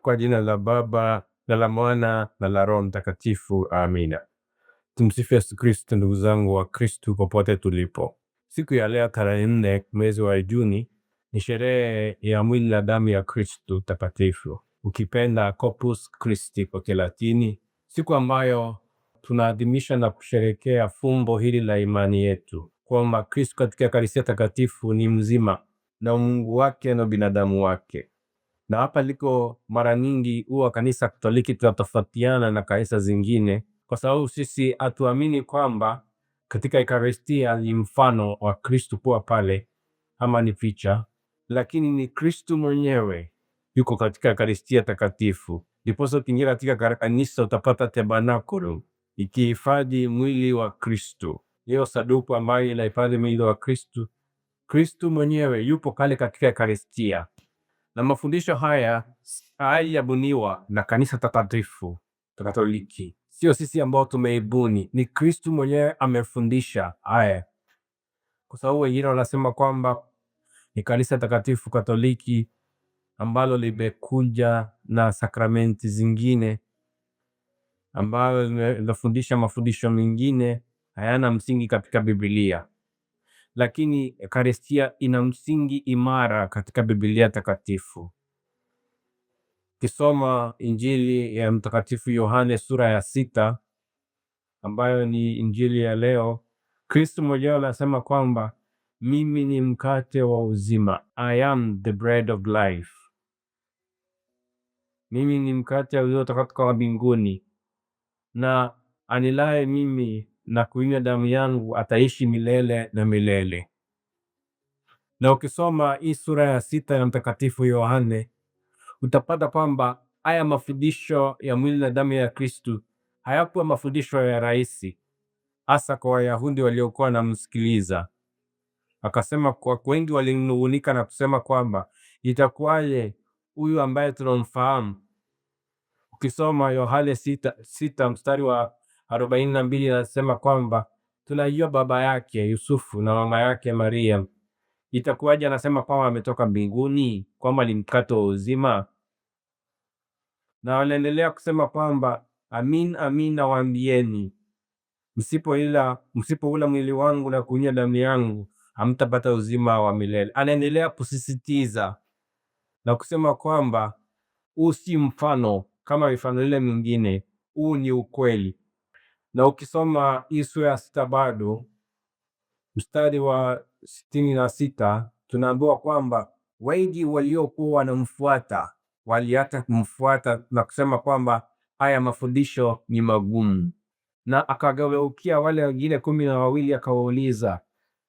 Kwa jina la Baba na la Mwana na la Roho Mtakatifu, amina. Tumsifu Yesu Kristo. Ndugu zangu wa Kristo popote tulipo, siku ya leo tarehe 4 mwezi wa Juni ni sherehe ya mwili na damu ya Kristo takatifu, ukipenda Corpus Christi kwa Kilatini, siku ambayo tunaadhimisha na kusherekea fumbo hili la imani yetu kwamba Kristo katika Ekaristi takatifu ni mzima na Mungu wake na binadamu wake. Na hapa liko mara nyingi huwa kanisa Katoliki tunatofautiana na kanisa zingine, kwa sababu sisi hatuamini kwamba katika Ekaristia ni mfano wa Kristo kuwa pale ama ni picha, lakini ni Kristo mwenyewe yuko katika Ekaristia takatifu. Ndiposa ukiingia katika kanisa utapata tabernakulo ikihifadhi mwili wa Kristo, hiyo saduku ambayo inahifadhi mwili wa Kristo. Kristo mwenyewe yupo kale katika Ekaristia. Na mafundisho haya yabuniwa na kanisa takatifu Katoliki, sio sisi ambao tumeibuni, ni Kristo mwenyewe amefundisha haya, kwa sababu wengine wanasema kwamba ni kanisa takatifu Katoliki ambalo limekuja na sakramenti zingine ambalo linafundisha mafundisho mengine hayana msingi katika Biblia, lakini Ekaristia ina msingi imara katika Biblia takatifu. Kisoma Injili ya Mtakatifu Yohane sura ya 6 ambayo ni injili ya leo, Kristo mwenyewe anasema kwamba mimi ni mkate wa uzima, I am the bread of life. Mimi ni mkate uliotoka kutoka mbinguni, na anilaye mimi na kunywa damu yangu ataishi milele na milele. Na ukisoma hii sura ya 6 ya Mtakatifu Yohane utapata kwamba haya mafundisho ya mwili na damu ya Kristo hayakuwa mafundisho ya rahisi, hasa kwa Wayahudi waliokuwa wanamsikiliza. Akasema kwa wengi walinung'unika na kusema kwamba itakuwaje huyu ambaye tunamfahamu. Ukisoma Yohane 6 mstari wa 42 anasema kwamba tunajua baba yake Yusufu na mama yake Maria. Itakuwaje anasema kwamba ametoka mbinguni, kwamba ni mkate wa uzima? Na wanaendelea kusema kwamba amin amin nawaambieni, msipoula mwili wangu na kunywa damu yangu hamtapata uzima wa milele. Anaendelea kusisitiza na kusema kwamba huu si mfano kama mifano ile mingine, huu ni ukweli. Na ukisoma hii sura ya 6 bado mstari wa 66 tunaambiwa kwamba wengi waliokuwa wanamfuata waliacha kumfuata na kusema kwamba haya mafundisho ni magumu. Na akageukia wale wengine 12 akawauliza,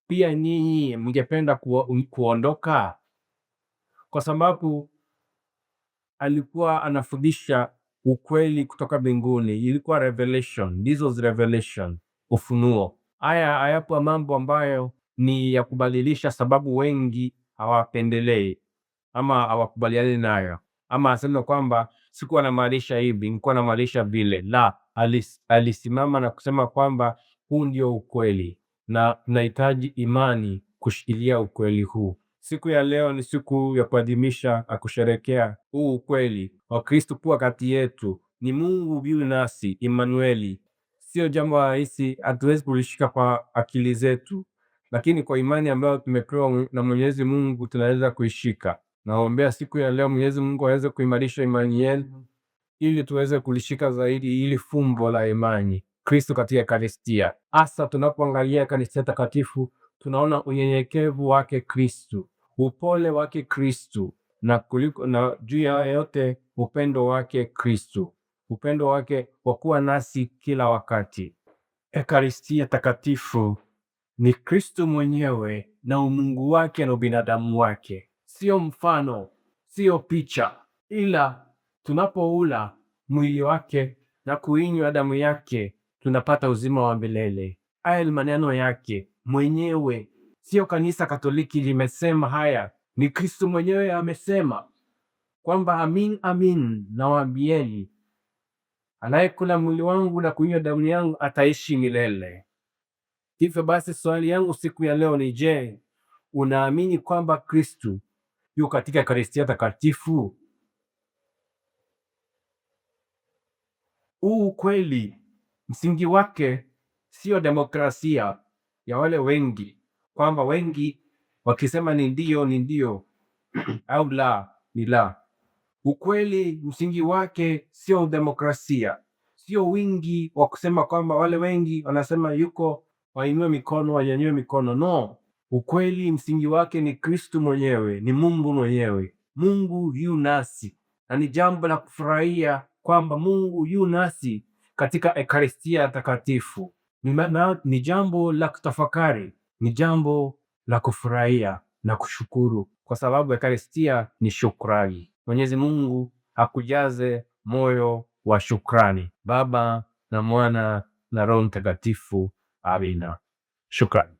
pia ninyi mngependa kuondoka? Kwa sababu alikuwa anafundisha ukweli kutoka mbinguni, ilikuwa revelation, revelation, ufunuo. Haya hayapo mambo ambayo ni ya kubadilisha, sababu wengi hawapendelei ama hawakubaliani nayo, ama asema kwamba sikuwa namaanisha hivi, nilikuwa namaanisha vile. La, alisimama na kusema kwamba huu ndio ukweli na tunahitaji imani kushikilia ukweli huu. Siku ya leo ni siku ya kuadhimisha na kusherekea huu ukweli wa Kristo kuwa kati yetu, ni Mungu yu nasi, Emanueli. Sio jambo rahisi, hatuwezi kulishika kwa akili zetu, lakini kwa imani ambayo tumepewa na Mwenyezi Mungu tunaweza kuishika. Naombea siku ya leo Mwenyezi Mungu aweze kuimarisha imani yenu ili tuweze kulishika zaidi ili fumbo la imani Kristo katika Ekaristia. Hasa tunapoangalia Ekaristia takatifu tunaona unyenyekevu wake Kristo, upole wake Kristo, na juu ya yote upendo wake Kristo, upendo wake wa kuwa nasi kila wakati. Ekaristia takatifu ni Kristo mwenyewe na umungu wake na ubinadamu wake, sio mfano, sio picha, ila tunapoula mwili wake na kuinywa damu yake tunapata uzima wa milele. Haya ni maneno yake mwenyewe, sio kanisa Katoliki limesema haya, ni Kristo mwenyewe amesema kwamba amin amin nawaambieni, anayekula mwili wangu na kunywa damu yangu ataishi milele. Hivyo basi swali yangu siku ya leo ni je, unaamini kwamba Kristo yu katika Ekaristia takatifu? Huu ukweli msingi wake sio demokrasia ya wale wengi, kwamba wengi wakisema ni ndio ni ndio au la ni la. Ukweli msingi wake sio demokrasia, sio wingi wa kusema kwamba wale wengi wanasema yuko, wainue mikono, wanyanyue mikono. No, ukweli msingi wake ni Kristo mwenyewe, ni Mungu mwenyewe. Mungu yu nasi, na ni jambo la kufurahia kwamba Mungu yu nasi katika Ekaristia Takatifu. Ni jambo la kutafakari, ni jambo la kufurahia na kushukuru, kwa sababu Ekaristia ni shukrani. Mwenyezi Mungu akujaze moyo wa shukrani. Baba na Mwana na Roho Mtakatifu. Amina. Shukrani.